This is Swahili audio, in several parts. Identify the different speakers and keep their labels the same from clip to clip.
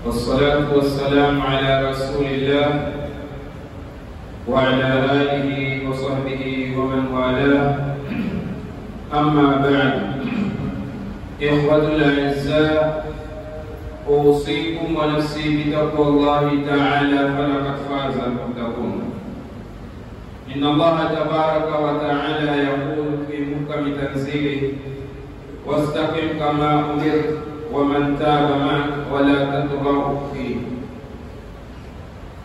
Speaker 1: والصلاة والسلام على رسول الله وعلى آله وصحبه ومن والاه. أما بعد، إخوة الأعزاء، أوصيكم ونفسي بتقوى الله تعالى فلقد فاز المتقون. إن الله تبارك وتعالى يقول في محكم تنزيله: واستقم كما أمرت ومن تاب معك ولا تطغوا فيه.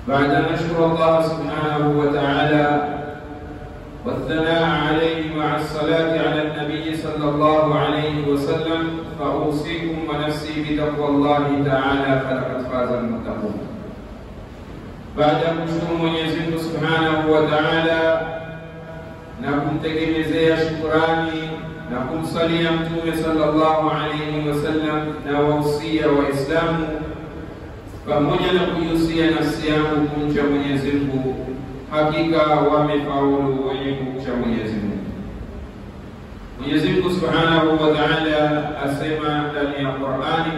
Speaker 1: بعد أن نشكر الله سبحانه وتعالى والثناء عليه مع الصلاة على النبي صلى الله عليه وسلم، فأوصيكم ونفسي بتقوى الله تعالى فلقد فاز المتقون. Baada ya kumshukuru Mwenyezi Mungu Subhanahu wa Ta'ala na kumtegemezea shukrani na kumsalia Mtume sallallahu alayhi wasallam, na wahusia Waislamu pamoja na kuihusia nafsi yangu kumcha Mwenyezi Mungu, hakika wamefaulu wenye kumcha Mwenyezi Mungu. Mwenyezi Mungu Subhanahu wa Ta'ala asema ndani ya Qur'ani: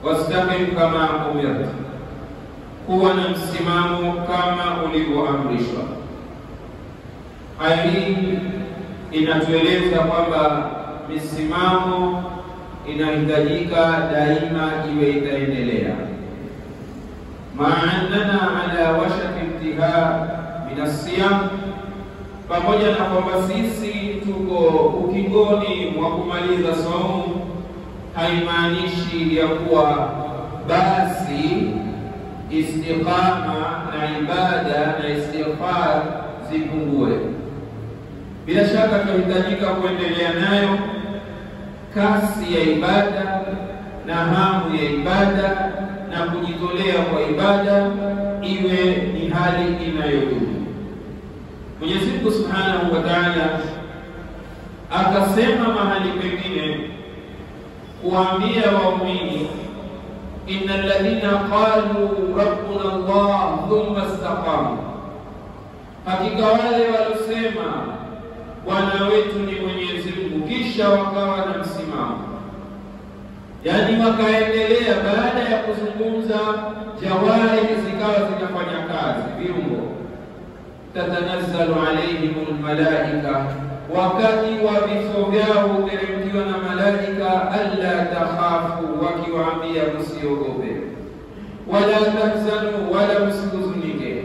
Speaker 1: wastaqim kama umirta, kuwa na msimamo kama ulivyoamrishwa. Aya hii inatueleza kwamba misimamo inahitajika daima iwe itaendelea. Ma'annana ala washaki intihaa min as-siyam, pamoja na kwamba sisi tuko ukingoni mwa kumaliza saumu, haimaanishi ya kuwa basi istiqama na ibada na istighfar zipungue. Bila shaka tunahitajika kuendelea nayo kasi ya ibada na hamu ya ibada na kujitolea kwa ibada iwe ni hali inayodumu. Mwenyezi Mungu Subhanahu wa Ta'ala akasema mahali pengine kuambia waumini: innal ladhina qalu rabbuna Allah thumma istaqamu, hakika wale walosema Bwana wetu ni Mwenyezi Mungu kisha wakawa na msimamo, yani wakaendelea baada ya kuzungumza jawari zikawa zinafanya kazi, viungo. Tatanazzalu alaihimul malaika, wakati wa vifo vyao huteremkiwa na malaika, alla takhafu, wakiwaambia msiogope, wala tahzanu, wala msihuzunike,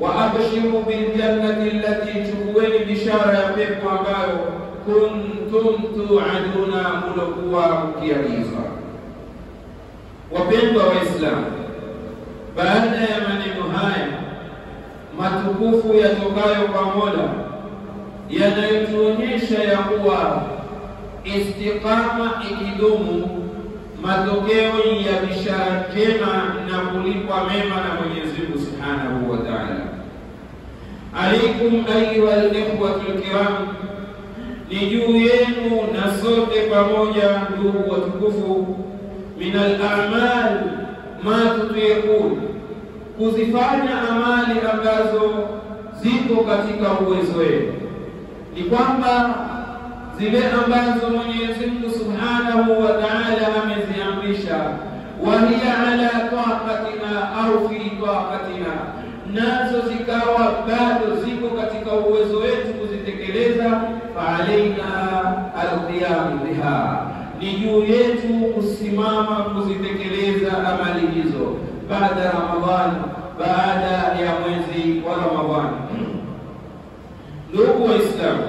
Speaker 1: wa abshiru bil jannati allati, chukueni bishara ya pepo ambayo kuntum tu'aduna, mlokuwa mkiagizwa. Wapendwa Waislamu, baada ya maneno haya matukufu yatokayo kwa Mola yanayotuonyesha ya kuwa istiqama ikidumu, matokeo ya bishara njema na kulipwa mema na Mwenyezi Mungu Subhanahu wa Ta'ala. Alaikum ayuha al-ikhwatul kiram, ni juu yenu na sote pamoja ndugu watukufu, min al-a'mal ma tutiqun, kuzifanya amali ambazo ziko katika uwezo wenu. Ni kwamba zile ambazo Mwenyezi Mungu Subhanahu wa Ta'ala ameziamrisha, wa hiya ala taqatina au fi taqatina, nazo zikawa bado ziko katika uwezo wetu kuzitekeleza, fa alaina alqiyam biha, ni juu yetu kusimama kuzitekeleza amali hizo baada Ramadhan, baada ya mwezi wa Ramadhani. Ndugu Waislamu,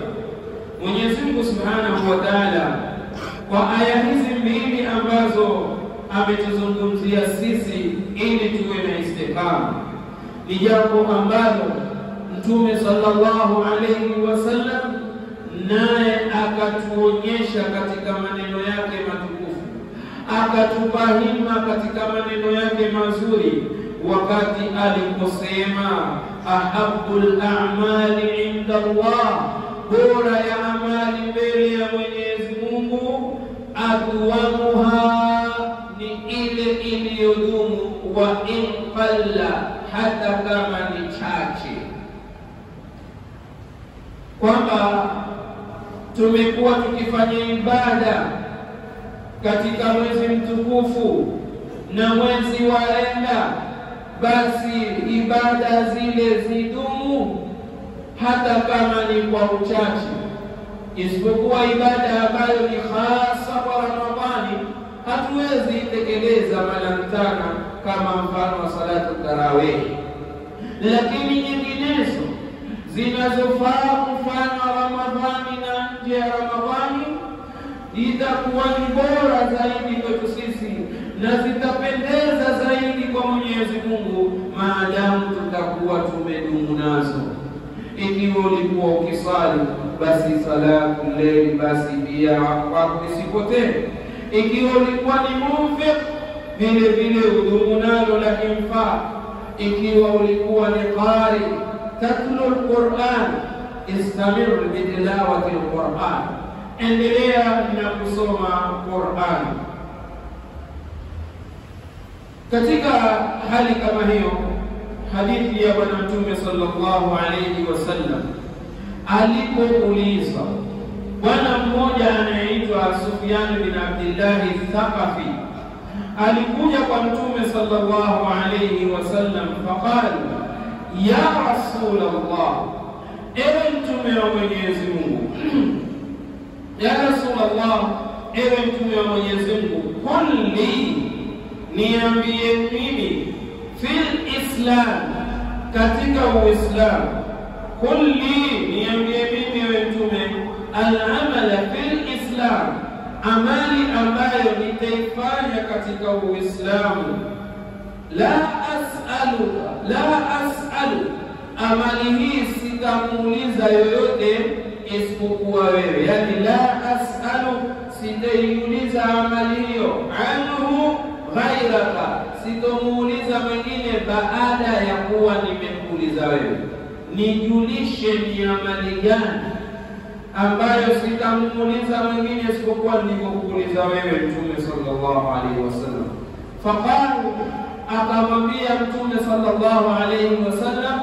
Speaker 1: Mwenyezi Mungu Subhanahu wa Ta'ala kwa aya hizi mbili ambazo ametuzungumzia sisi ili tuwe na istiqama, ni jambo ambalo Mtume sallallahu alayhi wasallam naye akatuonyesha katika maneno yake matukufu, akatupa hima katika maneno yake mazuri wakati aliposema: ahabbul a'mali inda Allah, bora ya amali mbele ya Mwenyezi Mungu, adwamuha, ni ile iliyodumu, wa in qalla, hata kama ni chache. Kwamba tumekuwa tukifanya ibada katika mwezi mtukufu na mwezi waenda, basi ibada zile zidumu hata kama ni kwa uchache, isipokuwa ibada ambayo ni hasa kwa Ramadhani hatuwezi itekeleza malantana kama mfano wa salatu tarawih. Lakini nyinginezo zinazofaa kufanywa Ramadhani na nje ya Ramadhani itakuwa ni bora zaidi kwetu sisi na zitapendeza zaidi kwa Mwenyezi Mungu maadamu tutakuwa tumedumu nazo. Ikiwa ulikuwa ukisali, basi salatu layli basi pia kwako isipotee. Ikiwa ulikuwa ni munfiq, vile vile udumu nalo la infaq. Ikiwa ulikuwa ni qari tatlu al-Qur'an, istamir bitilawati al-Qur'an, endelea na kusoma Qur'an. Katika hali kama hiyo, hadithi ya Bwana Mtume sallallahu alayhi wasallam alipoulizwa bwana mmoja anayeitwa Sufyan bin Abdullah al-Thaqafi, alikuja kwa Mtume sallallahu alayhi wasallam faqala ya Rasulullah, ewe Mtume wa Mwenyezi Mungu, ya Rasulullah, ewe Mtume wa Mwenyezi Mungu, kulli, niambie mimi, fil Islam, katika Uislamu, kulli, niambie mimi ewe Mtume, al-amala fil Islam, amali ambayo nitaifanya katika Uislamu, la as'alu, amali hii sitamuuliza yoyote isipokuwa wewe. Yani la as'alu, sitaiuliza amali hiyo, anhu ghairaka, sitomuuliza mwingine baada ya kuwa nimekuuliza wewe. Nijulishe ni amali gani ambayo sitamuuliza mwingine isipokuwa nilivyokuuliza wewe Mtume sallallahu alaihi wasallam. Faqalu, akamwambia Mtume sallallahu alaihi wasallam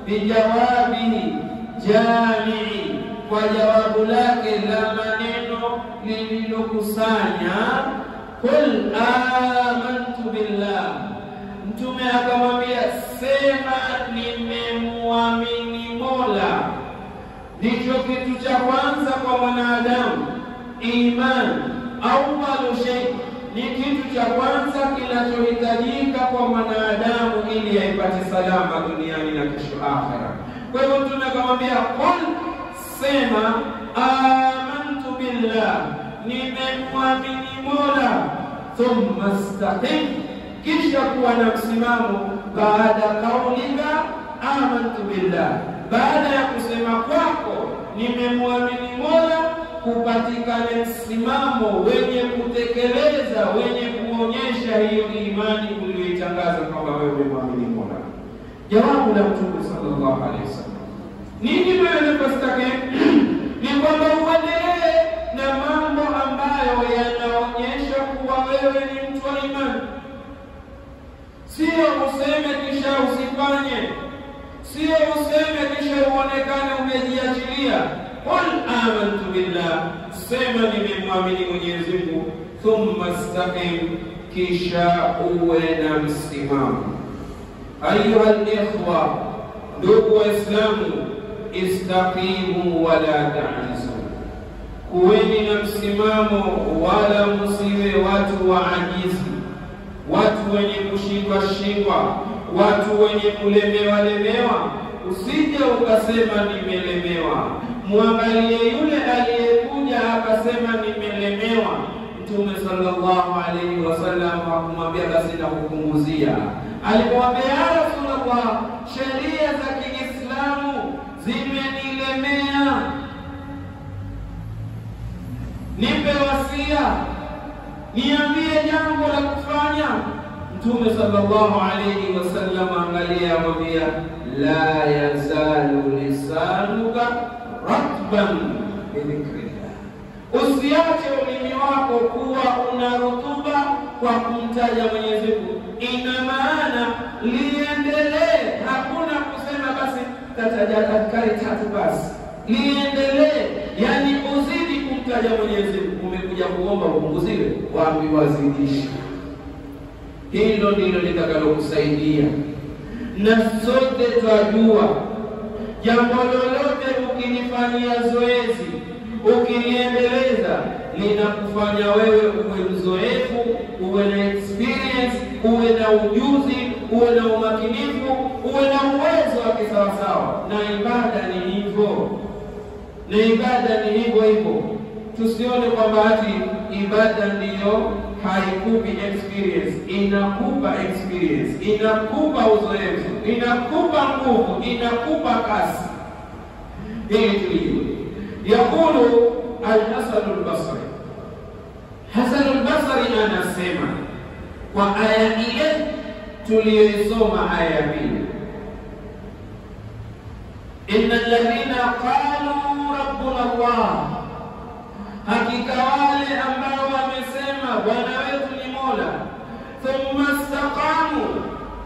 Speaker 1: bijawabihi jami'i, kwa jawabu lake la maneno lililokusanya, qul amantu billah. Mtume akamwambia, sema nimemuamini Mola. Ndicho kitu cha kwanza kwa mwanadamu. Iman awwalu shay, ni kitu cha kwanza kinachohitajika kwa mwanadamu ili aipate salama duniani na kesho akhera. Kwa hivyo Mtume akamwambia, qul, sema amantu billah, nimemwamini Mola, thumma istaqim, kisha kuwa na msimamo baada kaulika amantu billah, baada ya kusema kwako nimemwamini Mola, kupatikane msimamo wenye kutekeleza, wenye kuonyesha hiyo imani uliyoitangaza kwamba wewe umemwamini Mola. Jawabu la Mtume sallallahu alaihi wasallam nini? Wewe unastaki ni kwamba uendelee na mambo ambayo yanaonyesha kuwa wewe ni mtu wa imani, sio useme kisha usifanye, sio useme kisha uonekane umejiachilia. Qul amantu billah, sema nimemwamini Mwenyezi Mungu, thumma istaqim, kisha uwe na msimamo. Ayuha al-ikhwa, ndugu Waislamu, istaqimu wala ta'jizu, kuweni na msimamo wala msiwe watu waajizi, watu wenye kushindwa, watu wenye kulemewa. Usije ukasema nimelemewa. Muangalie yule aliyekuja akasema nimelemewa, Mtume sallallahu alaihi wasallam akamwambia basi na kupunguzia. Alipomwambia ya Rasulullah, sheria za Kiislamu zimenilemea, nipe wasia, niambie jambo la kufanya. Mtume sallallahu alaihi wasallam angalia, amwambia la yazalu lisanuka ratban bidhikrillah, usiache ulimi wako kuwa una rutuba kwa kumtaja Mwenyezi Mungu. Ina maana liendelee, hakuna kusema basi tataja adhkari 3 basi, liendelee, yani uzidi kumtaja Mwenyezi Mungu. Umekuja kuomba upunguziwe, waambiwa wazidishe. Hilo ndilo litakalokusaidia. Na sote twajua jambo lolote ukilifanyia zoezi, ukiliendeleza, linakufanya wewe uwe mzoefu, uwe na experience, uwe na ujuzi, uwe na umakinifu, uwe na uwezo wa kisawasawa. Na ibada ni hivyo. Na ibada ni hivyo hivyo. Tusione kwamba ati ibada ndiyo haikupi experience. Inakupa experience, inakupa uzoefu, inakupa nguvu, inakupa kasi. Hili tulijue. Yakulu Al-Hasan al-Basri. Hasan al-Basri anasema kwa aya ile tuliyoisoma, aya pili, innal ladhina qalu rabbuna Allah, hakika wale ambao wamesema Bwana wetu ni Mola, thumma istaqamu,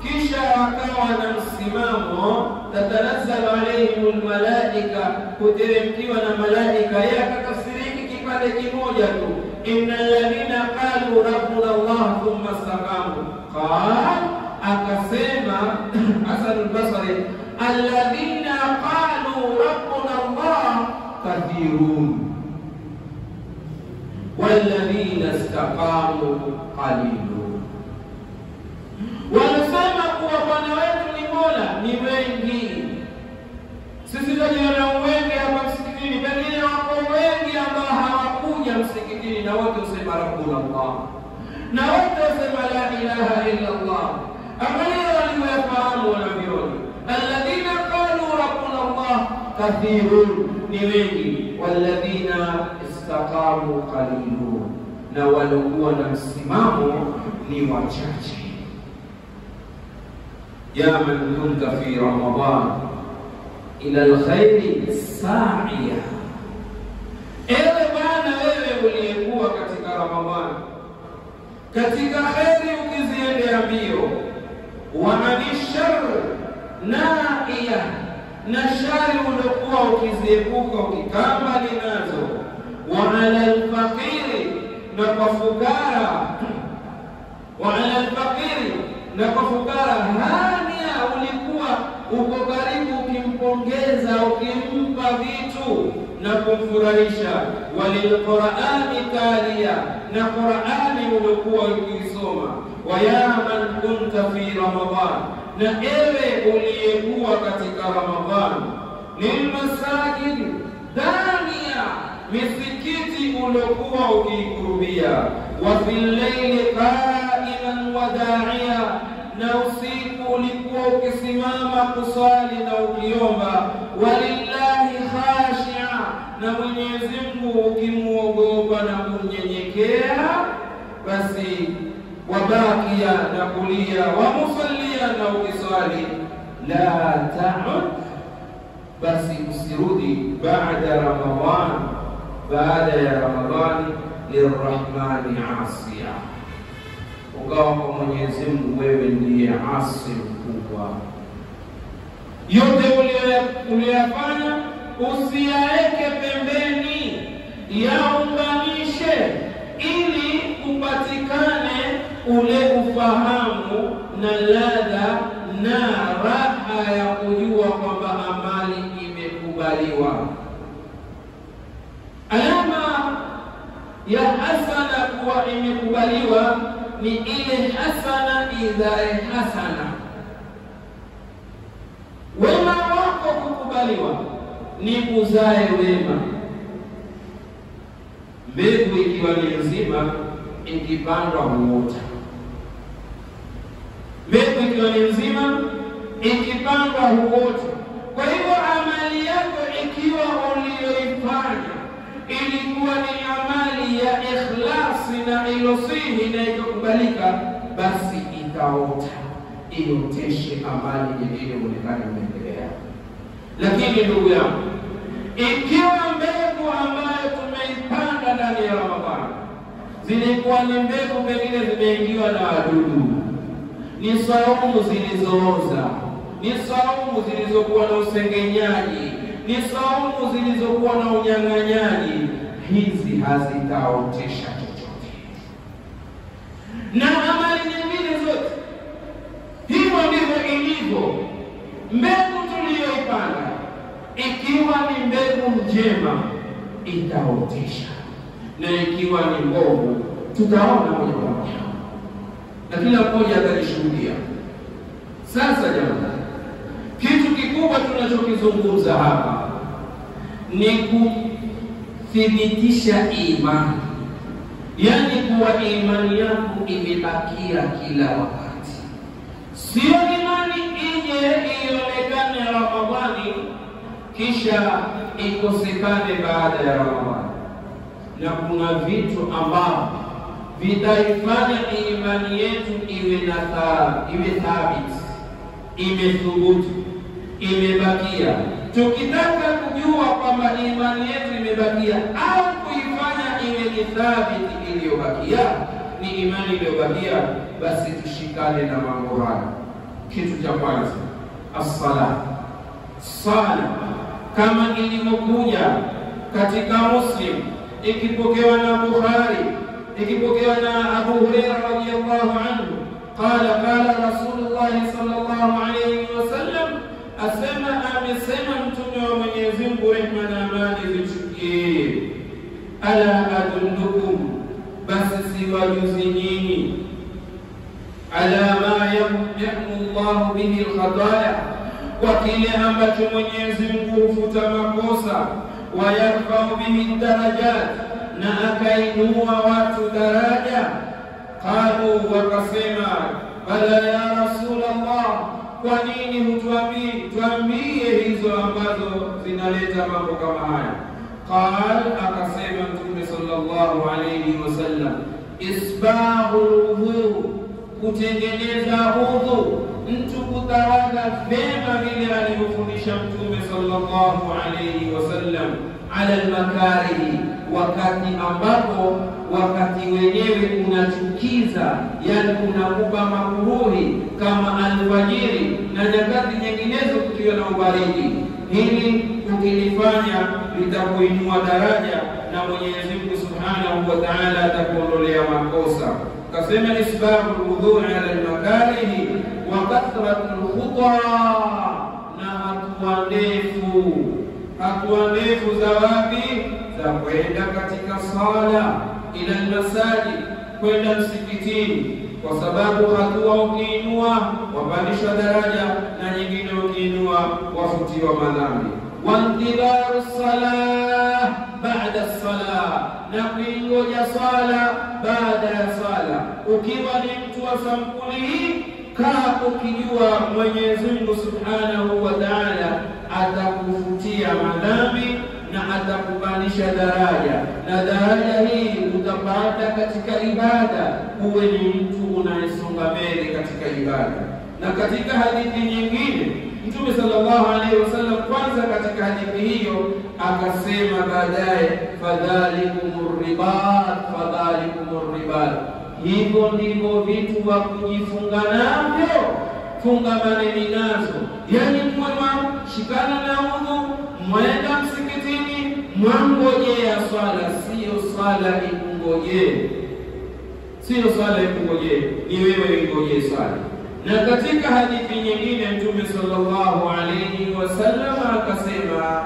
Speaker 1: kisha wakawa na msimamo, tatanazzalu alayhimul malaika, kuteremkiwa na malaika. Yakatafsiriki kipande kimoja tu, innal ladhina qalu rabbuna Allah thumma istaqamu. Akasema Hasan al-Basri, alladhina qalu rabbuna Allah kathirun walladhina istaqamu qalilun. Wanasema kuwa Bwana wetu ni Mola ni wengi. Sisi tunajiona wengi hapa msikitini, pengine wako wengi ambao hawakuja msikitini, na wote usema rabbuna Allah, na wote usema la ilaha illa Allah. Angalia waliofahamu wanavyoni, alladhina qalu rabbuna Allah kathirun, ni wengi, walladhina istaqamu qalilun, na waliokuwa na msimamo ni wachache. Ya man kunta fi Ramadan ila alkhairi sa'iya, ewe bwana wewe uliyekuwa katika Ramadhani katika khairi ukiziendea mbio, wa anishar na'iya, na shari uliokuwa ukiziepuka ukikaa mbali nazo, wa ala alfaqiri, na kwa fukara, wa ala alfaqiri, na kwa fukara hania, ulikuwa uko karibu ukimpongeza, ukimpa vitu na kumfurahisha. Walilqur'ani taliya, na Qur'ani ulikuwa ukisoma. Wa ya man kunta fi Ramadan, na ewe uliyekuwa katika Ramadhan, lilmasajid dania, misikiti uliokuwa ukikurubia, wa fil layli qa'iman wa da'iya, na usiku ulikuwa ukisimama kusali na ukiomba, walillahi khashi'a, na Mwenyezi Mungu ukimuogopa na kunyenyekea, basi wabakia, na kulia, wa musallia, na ukiswali, la ta'ud, basi usirudi baada Ramadhan, baada ya Ramadhani, lirrahmani asiya, ukawa kwa Mwenyezi Mungu wewe ndiye asi mkubwa. Yote uliyofanya usiyaeke pembeni, yaunganishe, ili kupatikane ule ufahamu na ladha na raha ya kujua kwamba amali imekubaliwa. Alama ya hasana kuwa imekubaliwa ni ile hasana idhae hasana. Wema wako kukubaliwa ni uzae wema. Mbegu ikiwa ni nzima, ikipandwa huota. Mbegu ikiwa ni nzima, ikipandwa huota. Kwa hivyo amali yako ikiwa uliyoifanya ilikuwa ni amali ya ikhlasi na ilosihi na ikakubalika, basi itaota, ioteshe amali nyingine uonekane umeendelea. Lakini ndugu yangu, ikiwa mbegu ambayo tumeipanda ndani ya Ramadhani zilikuwa ni mbegu pengine zimeingiwa na wadudu, ni saumu zilizooza, ni saumu zilizokuwa na usengenyaji, ni saumu zilizokuwa na unyang'anyaji, hizi hazitaotesha chochote. Na amali nyingine zote itaotesha, na ikiwa ni mbovu tutaona moja kwa moja na kila mmoja atajishuhudia. Sasa jamani, kitu kikubwa tunachokizungumza hapa ni kuthibitisha imani, yani kuwa imani yako imebakia kila wakati. Sio imani ije ionekane Ramadhani kisha ikosekane baada ya Ramadhani. Na kuna vitu ambavyo vitaifanya imani yetu iwe thabiti, imethubutu, imebakia. Tukitaka kujua kwamba imani yetu imebakia au kuifanya iwe ni thabiti iliyobakia, ni imani iliyobakia, basi tushikane na mambo haya. Kitu cha kwanza, as-sala. Sala kama ilivyokuja katika Muslim, ikipokewa na Bukhari, ikipokewa na Abu Hurairah radhiyallahu anhu, qala Rasulullah sallallahu alayhi wasallam, amesema Mtume wa Mwenyezi Mungu, rehma na amani zimshukie, ala adullukum, basi siwajuzi nyinyi, ala ma yamhu Allah bihi al-khataya, kwa kile ambacho Mwenyezi Mungu hufuta makosa, wa yarfa'u bihi darajat, na akainua watu daraja. Qalu, wakasema, bala ya Rasulullah, kwa nini tuambie hizo ambazo zinaleta mambo kama haya? Qal, akasema Mtume sallallahu alayhi wasallam, isbaghul wudhu, kutengeneza udhu, mtu kutawadha vema vile alivyofundisha Mtume sallallahu alayhi wasallam, ala al-makarihi, wakati wenyewe unachukiza, yani unakupa makuruhi, kama alfajiri na nyakati nyinginezo kukiwa na ubaridi. Hili ukilifanya litakuinua daraja na Mwenyezi Mungu Subhanahu wa Ta'ala atakuondolea makosa. Kasema isbabul wudhu ala al-makarihi wa kathratul khuta, na hatua ndefu za wapi? Za kwenda katika sala, ila al-masajid, kwenda msikitini, kwa sababu hatua ukiinua wapandishwa daraja, na nyingine ukiinua wafutiwa madhambi. Wantidharu salah baada salah, na kuingoja sala baada ya sala. Ukiwa ni mtu wa sampuli hii, kaa ukijua Mwenyezi Mungu Subhanahu wa Ta'ala atakufutia madhambi na atakupandisha daraja, na daraja hii utapata katika ibada, uwe ni mtu unayesonga mbele katika ibada. Na katika hadithi nyingine Mtume sallallahu alaihi wasallam, kwanza katika hadithi hiyo akasema baadaye, fadhalikumur ribat, hivyo ndivyo vitu wa kujifunga navyo, fungamaneni nazo. Yani shikana na udhu, mwenda msikitini, mwangojea swala, sio swala ikungojee, ni wewe ingojee swala. Na katika hadithi nyingine Mtume sallallahu alayhi wasallam akasema,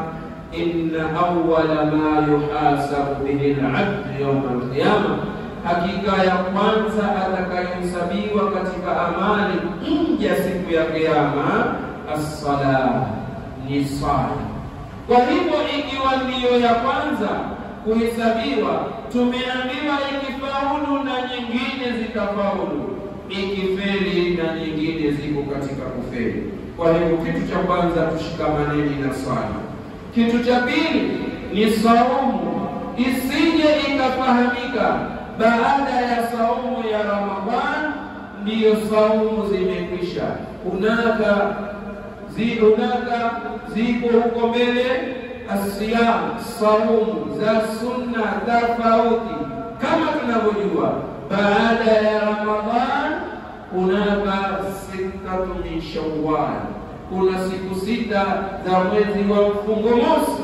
Speaker 1: inna awwala ma yuhasabu bihi al-'abd yawm al-qiyamah, hakika ya kwanza atakayohesabiwa katika amali nje siku ya kiyama, as-salah, ni swala. Kwa hivyo ikiwa ndiyo ya kwanza kuhesabiwa, tumeambiwa ikifaulu na nyingine zikafaulu, ikifeli na nyingine ziko katika kufeli. Kwa hivyo kitu cha kwanza tushikamaneni na swala. Kitu cha pili ni saumu, isije ikafahamika baada ya saumu ya Ramadhan ndiyo saumu zimekwisha. Unaka ziko huko mbele asiyam, saumu za sunna tofauti. Kama tunavyojua, baada ya Ramadhan kunaka sitatu min Shawwal, kuna siku sita za mwezi wa mfungo mosi.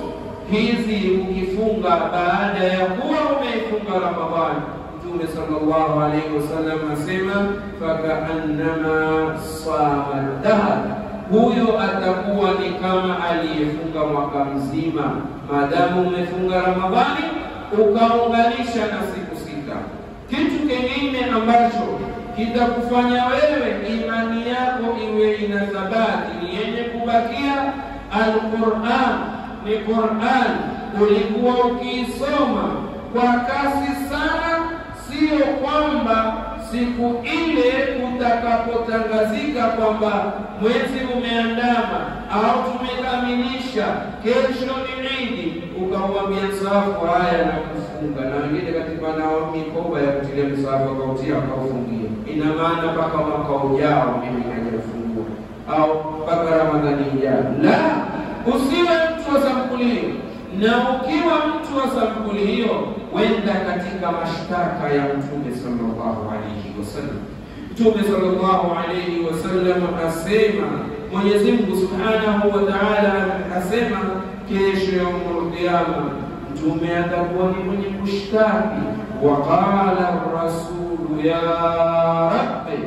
Speaker 1: Hizi ukifunga baada ya kuwa umefunga Ramadhan, Mtume sallallahu alaihi wasallam asema, fakaannama sama dahr, huyo atakuwa ni kama aliyefunga mwaka mzima. Maadamu umefunga Ramadhani ukaunganisha na siku sita. Kitu kingine ambacho kitakufanya wewe imani yako iwe ina thabati, ni yenye kubakia, Al-Qur'an. Ni Qur'an ulikuwa ukisoma kwa kasi sana, sio kwamba siku ile utakapotangazika kwamba mwezi umeandama au tumekamilisha, kesho ni Eid, ukauambia msahafu haya na kufunga. Na wengine katika nao mikoba ya kutilia msahafu akautia akaufungia. Ina maana mpaka mwaka ujao mimi hajafungua au mpaka Ramadhani ijayo. La, usiwe mtu wa sampuli hiyo. Na ukiwa mtu wa sampuli hiyo, wenda katika mashtaka ya Mtume sallallahu alayhi wasallam. Mtume sallallahu alayhi wasallam asema, Mwenyezi Mungu Subhanahu wa Ta'ala asema, kesho yaumul qiyama Mtume atakuwa ni mwenye kushtaki. Waqala ar-rasulu ya Rabbi,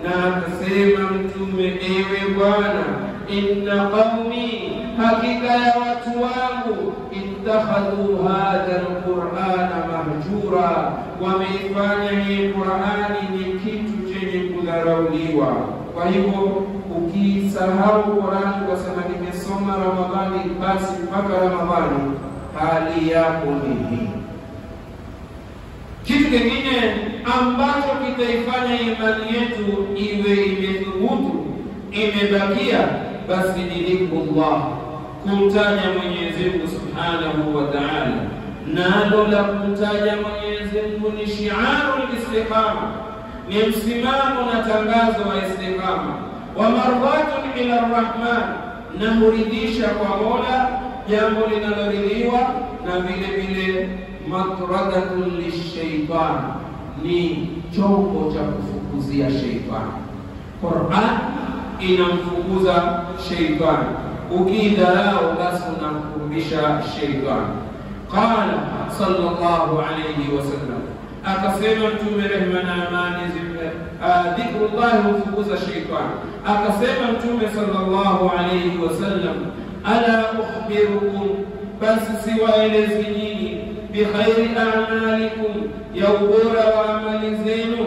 Speaker 1: na akasema Mtume, ewe Bwana, inna qaumi, hakika ya watu wangu, ittakhadhu hadha al-Qur'ana mahjura, wameifanya hii Qur'ani ni kitu chenye kudharauliwa. Kwa hivyo ukisahau Qur'ani kwa sababu nimesoma Ramadhani basi mpaka Ramadhani, hali yako ni hii. Kitu kingine ambacho kitaifanya imani yetu iwe imethubutu, imebakia, basi ni dhikrullah, kumtaja Mwenyezi Mungu Subhanahu wa Ta'ala. Nalo la kumtaja Mwenyezi Mungu ni shi'arul istiqama, ni msimamo na tangazo wa istiqama. Wa mardatun ila Rahman, na huridhisha kwa Mola, jambo linaloridhiwa. Na vile vile matradatun lishaitan, ni chombo cha kufukuzia shaitani. Qur'an inamfukuza shaitani, ukidharau basi unamkumbisha shaitani. Qala sallallahu alayhi wasallam, akasema Mtume, rehma na amani zimpe, dhikrullah hufukuza shaitani. Akasema Mtume sallallahu alayhi wasallam, ala ukhbirukum, basi siwaelezi nyinyi, bi khairi a'malikum, ya ubora wa amali zenu,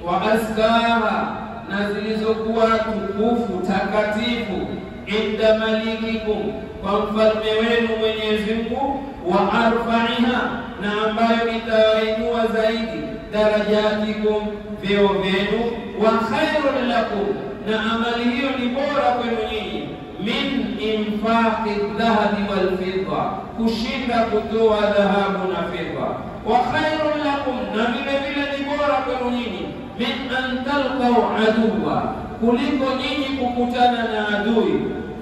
Speaker 1: wa askaha, na zilizokuwa tukufu takatifu, inda malikikum, kwa mfalme wenu Mwenyezi Mungu, wa arfa'iha, na ambayo itainua zaidi darajatikum, vyeo vyenu, wa khairun lakum, na amali hiyo ni bora kwenu nyinyi, min infaqi dhahabi wal fidda, kushinda kutoa dhahabu na fedha. Wa khairun lakum, na vile vile ni bora kwenu nyinyi, min an talqaw aduwa, kuliko nyinyi kukutana na adui,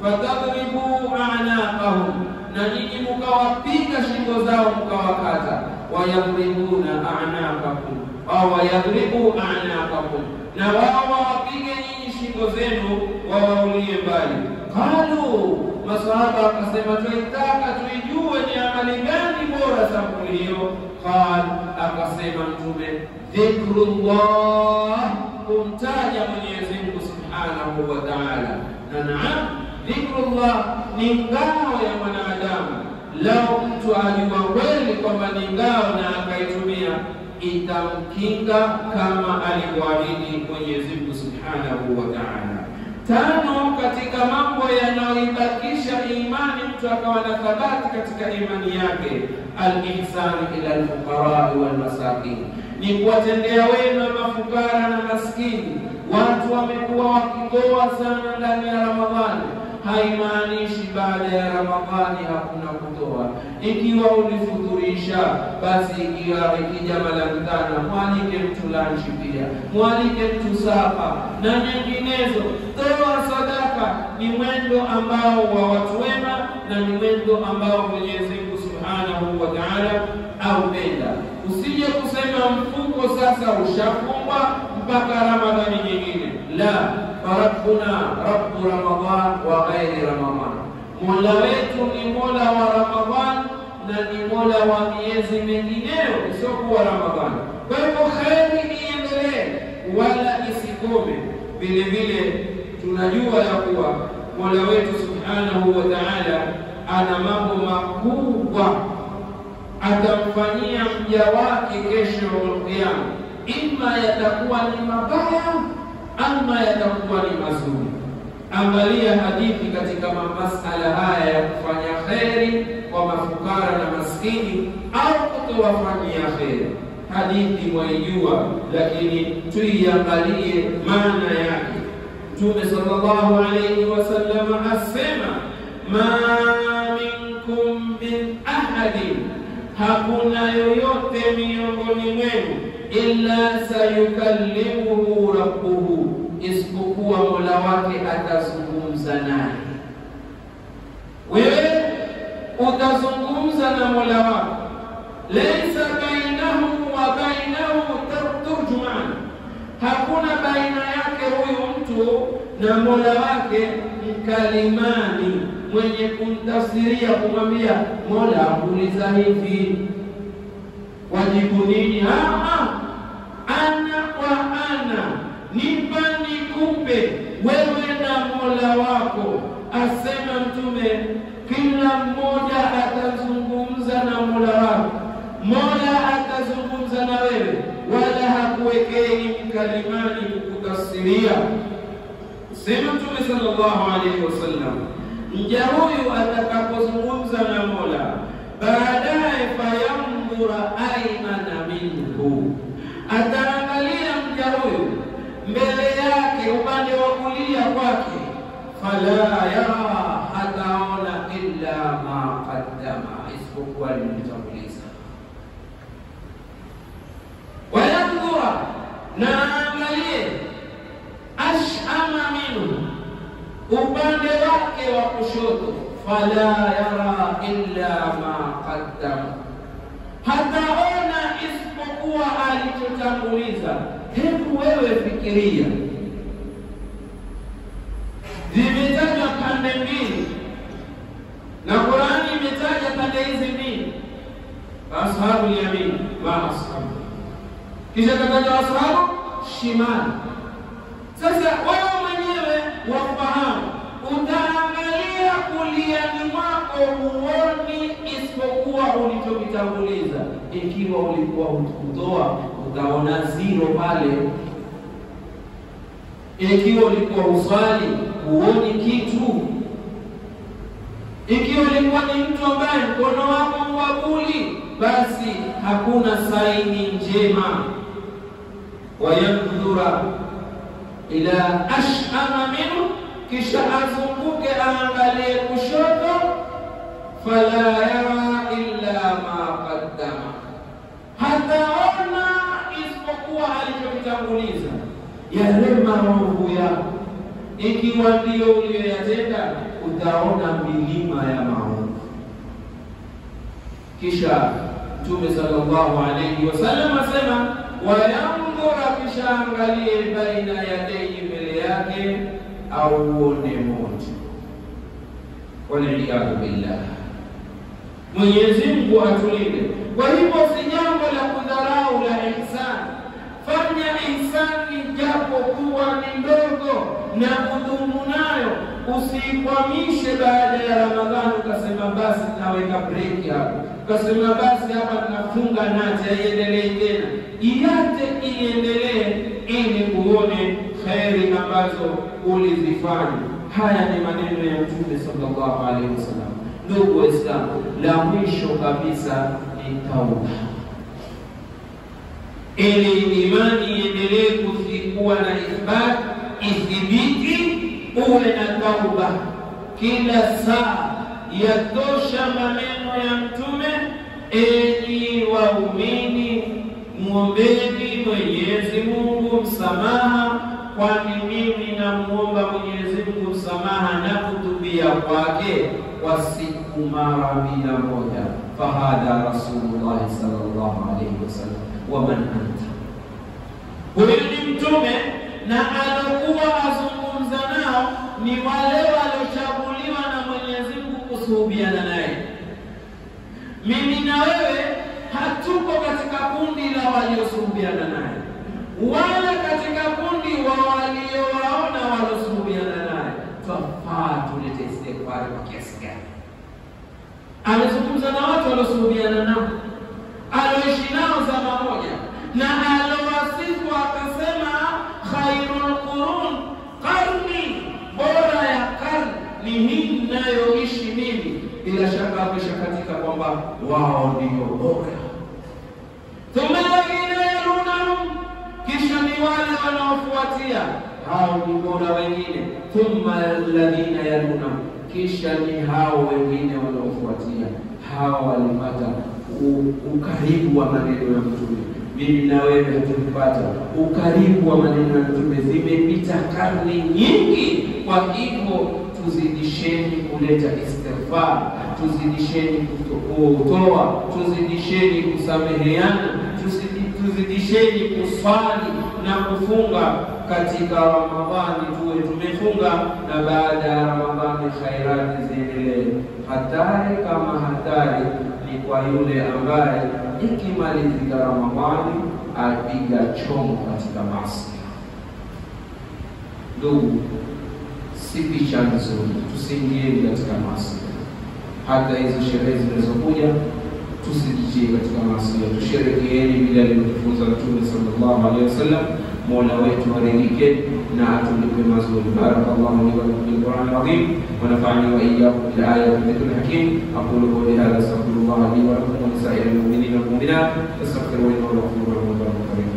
Speaker 1: fatadribu a'naqahum, na nyinyi mkawapiga shingo zao mkawakata. Wayadribuna a'naqakum, au wayadribu a'naqakum, na wao wapige nyinyi shingo zenu wawaulie mbali. Qalu, masahaba akasema, tuitaka tuijue ni amali gani bora sampuli hiyo. Qal, akasema Mtume, dhikrullah, kumtaja Mwenyezi Mungu Subhanahu wa Ta'ala. Na naam, dhikrullah ni ngao ya mwanadamu. Lao mtu ajua kweli kwamba ni ngao na akaitumia, itamkinga kama alivyoahidi Mwenyezi Mungu Subhanahu wa Ta'ala. Tano, katika mambo yanayoibakisha imani mtu akawa na thabati katika imani yake, al-ihsan ila al-fuqara wal masakin, ni kuwatendea wema mafukara na maskini. Watu wamekuwa wakitoa sana ndani ya Ramadhani, haimaanishi baada ya Ramadhani hakuna kutoa. Ikiwa ulifuturisha, basi ikija Ramadhani, mwalike mtu lunch pia, mwalike mtu sapa na nyinginezo. Toa sadaka, ni mwendo ambao wa watu wema, na ni mwendo ambao Mwenyezi Mungu Subhanahu wa Ta'ala aupenda. Usije kusema mfuko sasa ushafungwa mpaka Ramadhani nyingine. La, Rabbuna Rabbu Ramadhan wa ghairi Ramadhan, Mola wetu ni Mola wa Ramadhan na ni Mola wa miezi mengineyo isiyokuwa Ramadhani. Kwa hivyo kheri iendelee wala isikome. Vile vile tunajua ya kuwa Mola wetu subhanahu wa ta'ala ana mambo makubwa atamfanyia mja wake kesho kiyama, ima yatakuwa ni mabaya ama yatakuwa ni mazuri. Angalia hadithi katika masala haya ya kufanya kheri kwa mafukara na maskini au kutowafanyia kheri. Hadithi mwaijua, lakini tuiangalie maana yake. Mtume sallallahu alayhi wasallam asema, ma minkum min ahadin, hakuna yoyote miongoni mwenu, illa sayukallimuhu rabbuhu, isipokuwa Mola wake atazungumza naye. Wewe utazungumza na Mola wako, laysa bainahu wa bainahu turjuman, hakuna baina yake huyu mtu na Mola wake mkalimani, mwenye kumtafsiria kumwambia Mola uliza hivi wajibu nini? Ana kwa ana, nipa nikupe, wewe na Mola wako. Asema Mtume, kila mmoja atazungumza na Mola wako, Mola atazungumza na wewe, wala hakuwekei mkalimani kukutafsiria. Sema Mtume sallallahu alayhi wasallam, mja huyu atakapozungumza na Mola, baadaye fayamdhura aymana minhu, ataangalia mja huyu mbele yake upande wa kulia kwake, fala yara, hataona illa ma qaddama, isipokuwa lilitanguliza. Wayamdhura, na angalie ash'ama minhu, upande wake wa kushoto, fala yara illa ma qaddama, hataona isipokuwa alichotanguliza. Hebu wewe fikiria, zimetajwa pande mbili na Qur'ani imetaja pande hizi mbili, ashabu yamin wa ashabu, kisha kataja ashabu shimali. Sasa wewe mwenyewe wafahamu, utaangalia kuliani mwako huoni isipokuwa ulichokitanguliza. Ikiwa ulikuwa hukutoa, utaona zero pale. Ikiwa ulikuwa uswali, huoni kitu. Ikiwa ulikuwa ni mtu ambaye mkono wako mwabuli, basi hakuna saini njema. Wayamdhura ila ash'ama minhu, kisha azunguke aangalie kushoto, fala yara illa ma qaddama, hataona isipokuwa alichokitanguliza. Yale maovu yako, ikiwa ndio uliyoyatenda, utaona milima ya maovu. Kisha Mtume sallallahu alayhi wasallam asema, wayamdhura, kisha angalie baina yadayhi, mbele yake, au uone moto. Waliyadhu billah, Mwenyezi Mungu atulinde. Kwa hivyo si jambo la kudharau la ihsan. Fanya ihsani japo kuwa ni ndogo, na kudumu nayo. Usikwamishe baada ya Ramadhani ukasema basi naweka break hapo, ukasema basi hapa tunafunga nacha iendelee tena. Iate iendelee, ili uone khairi ambazo ulizifanya. Haya ni maneno ya Mtume sallallahu alaihi wasallam. Ndugu Waislamu, la mwisho kabisa ni tauba. Ili imani iendelee kuwa na ithibiti, uwe na tauba kila saa. Yatosha maneno ya Mtume, enyi waumini, muombeni Mwenyezi Mungu msamaha, kwani mimi namuomba Mwenyezi Mungu msamaha na kutubia kwake kwa siku mara 100. Fahadha Rasulullah sallallahu alayhi wasallam. Wa man anta, huyu ni Mtume, na alokuwa azungumza nao ni wale waliochaguliwa na Mwenyezi Mungu kusuhubiana naye. Mimi na wewe hatuko katika kundi la waliosuhubiana naye, wala katika kundi wa waliowaona waliosuhubiana naye. alizungumza na watu waliosuhubiana nao, alioishi nao zama moja, na alowasifu akasema khairul qurun qarni, bora ya karni hii ninayoishi mimi. Bila shaka ameshakatika kwamba wao ndio bora. Thumma alladhina yalunahum, kisha ni wale wanaofuatia, hao ni bora wengine. Thumma alladhina yalunahum, kisha ni hao wengine wanaofuatia. Hao walipata ukaribu wa maneno ya Mtume. Mimi na wewe tulipata ukaribu wa maneno ya Mtume. Zimepita karne nyingi, kwa hivyo tuzidisheni kuleta istighfar, tuzidisheni kutoa, tuzidisheni kusameheana, tuzidisheni kuswali na kufunga katika Ramadhani. Tuwe tumefunga na baada ya Ramadhani khairati ziendelee. Hatari kama hatari ni kwa yule ambaye ikimalizika Ramadhani apiga chongo katika maasi. Ndugu, si picha nzuri, tusiingie katika maasi. Hata hizo sherehe zinazokuja tusijitie katika maasi. Tusherekeeni bila alivyofunza Mtume sallallahu alaihi wasallam. Mola wetu aridhike na atulipe mazuri. Barakallahu li wa lakum bil Qur'an al-azim wa nafa'ani wa iyyakum bil ayati wa dhikril hakim. Aqulu qawli hadha astaghfirullah li wa lakum wa li sa'iril mu'minina wal mu'minat. Astaghfiruhu innahu huwal ghafurur rahim.